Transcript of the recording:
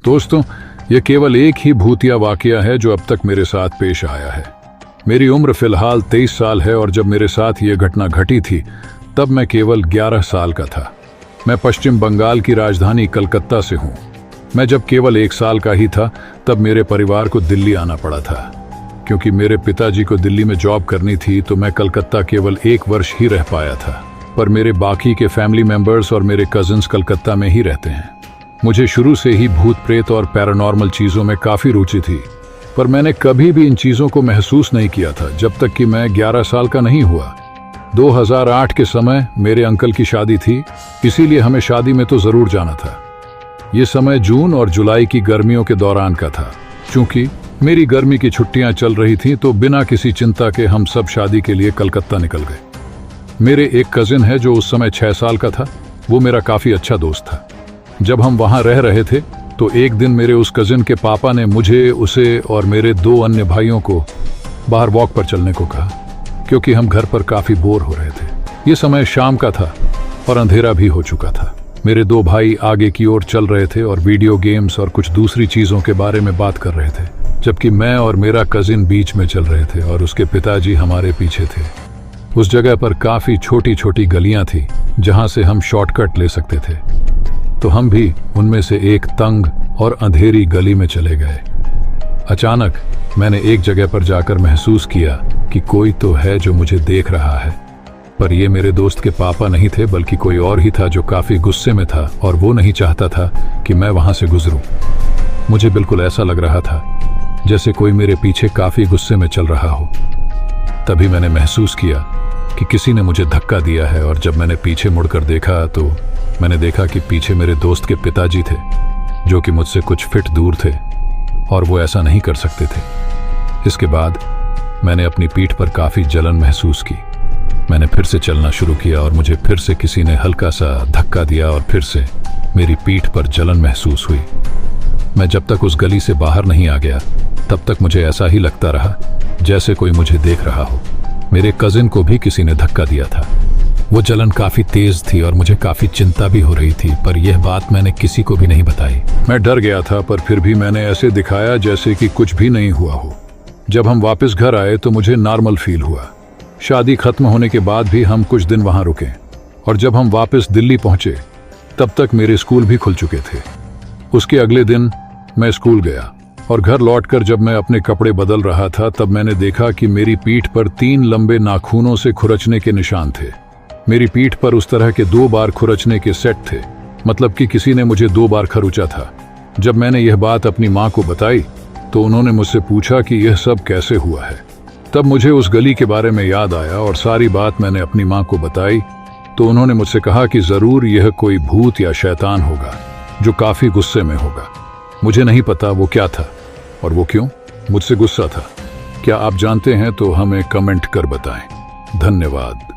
दोस्तों, यह केवल एक ही भूतिया वाकया है जो अब तक मेरे साथ पेश आया है। मेरी उम्र फिलहाल 23 साल है और जब मेरे साथ यह घटना घटी थी तब मैं केवल 11 साल का था। मैं पश्चिम बंगाल की राजधानी कलकत्ता से हूँ। मैं जब केवल 1 साल का ही था तब मेरे परिवार को दिल्ली आना पड़ा था। क्योंकि मेरे पिताजी को दिल्ली में जॉब करनी थी तो मैं कलकत्ता केवल 1 वर्ष ही रह पाया था। पर मेरे बाकी के फैमिली मेंबर्स और मेरे कजिन्स कलकत्ता में ही रहते हैं। मुझे शुरू से ही भूत प्रेत और पैरानॉर्मल चीज़ों में काफ़ी रुचि थी, पर मैंने कभी भी इन चीज़ों को महसूस नहीं किया था जब तक कि मैं 11 साल का नहीं हुआ। 2008 के समय मेरे अंकल की शादी थी, इसीलिए हमें शादी में तो ज़रूर जाना था। ये समय जून और जुलाई की गर्मियों के दौरान का था। चूँकि मेरी गर्मी की छुट्टियाँ चल रही थीं तो बिना किसी चिंता के हम सब शादी के लिए कलकत्ता निकल गए। मेरे एक कजिन है जो उस समय 6 साल का था। वो मेरा काफ़ी अच्छा दोस्त था। जब हम वहाँ रह रहे थे तो एक दिन मेरे उस कजिन के पापा ने मुझे, उसे और मेरे 2 अन्य भाइयों को बाहर वॉक पर चलने को कहा, क्योंकि हम घर पर काफ़ी बोर हो रहे थे। ये समय शाम का था और अंधेरा भी हो चुका था। मेरे 2 भाई आगे की ओर चल रहे थे और वीडियो गेम्स और कुछ दूसरी चीज़ों के बारे में बात कर रहे थे, जबकि मैं और मेरा कजिन बीच में चल रहे थे और उसके पिताजी हमारे पीछे थे। उस जगह पर काफ़ी छोटी छोटी गलियां थी जहां से हम शॉर्टकट ले सकते थे, तो हम भी उनमें से एक तंग और अंधेरी गली में चले गए। अचानक मैंने एक जगह पर जाकर महसूस किया कि कोई तो है जो मुझे देख रहा है। पर ये मेरे दोस्त के पापा नहीं थे, बल्कि कोई और ही था जो काफ़ी गुस्से में था और वो नहीं चाहता था कि मैं वहाँ से गुजरूं। मुझे बिल्कुल ऐसा लग रहा था जैसे कोई मेरे पीछे काफ़ी गुस्से में चल रहा हो। तभी मैंने महसूस किया कि किसी ने मुझे धक्का दिया है और जब मैंने पीछे मुड़कर देखा तो मैंने देखा कि पीछे मेरे दोस्त के पिताजी थे, जो कि मुझसे कुछ फीट दूर थे और वो ऐसा नहीं कर सकते थे। इसके बाद मैंने अपनी पीठ पर काफ़ी जलन महसूस की। मैंने फिर से चलना शुरू किया और मुझे फिर से किसी ने हल्का सा धक्का दिया और फिर से मेरी पीठ पर जलन महसूस हुई। मैं जब तक उस गली से बाहर नहीं आ गया तब तक मुझे ऐसा ही लगता रहा जैसे कोई मुझे देख रहा हो। मेरे कजिन को भी किसी ने धक्का दिया था। वो जलन काफ़ी तेज थी और मुझे काफ़ी चिंता भी हो रही थी, पर यह बात मैंने किसी को भी नहीं बताई। मैं डर गया था, पर फिर भी मैंने ऐसे दिखाया जैसे कि कुछ भी नहीं हुआ हो। जब हम वापस घर आए तो मुझे नॉर्मल फील हुआ। शादी खत्म होने के बाद भी हम कुछ दिन वहाँ रुके और जब हम वापस दिल्ली पहुँचे तब तक मेरे स्कूल भी खुल चुके थे। उसके अगले दिन मैं स्कूल गया और घर लौटकर जब मैं अपने कपड़े बदल रहा था तब मैंने देखा कि मेरी पीठ पर 3 लंबे नाखूनों से खुरचने के निशान थे। मेरी पीठ पर उस तरह के 2 बार खुरचने के सेट थे, मतलब कि किसी ने मुझे 2 बार खरोचा था। जब मैंने यह बात अपनी माँ को बताई तो उन्होंने मुझसे पूछा कि यह सब कैसे हुआ है। तब मुझे उस गली के बारे में याद आया और सारी बात मैंने अपनी माँ को बताई तो उन्होंने मुझसे कहा कि ज़रूर यह कोई भूत या शैतान होगा जो काफ़ी गुस्से में होगा। मुझे नहीं पता वो क्या था और वो क्यों मुझसे गुस्सा था। क्या आप जानते हैं तो हमें कमेंट कर बताएं। धन्यवाद।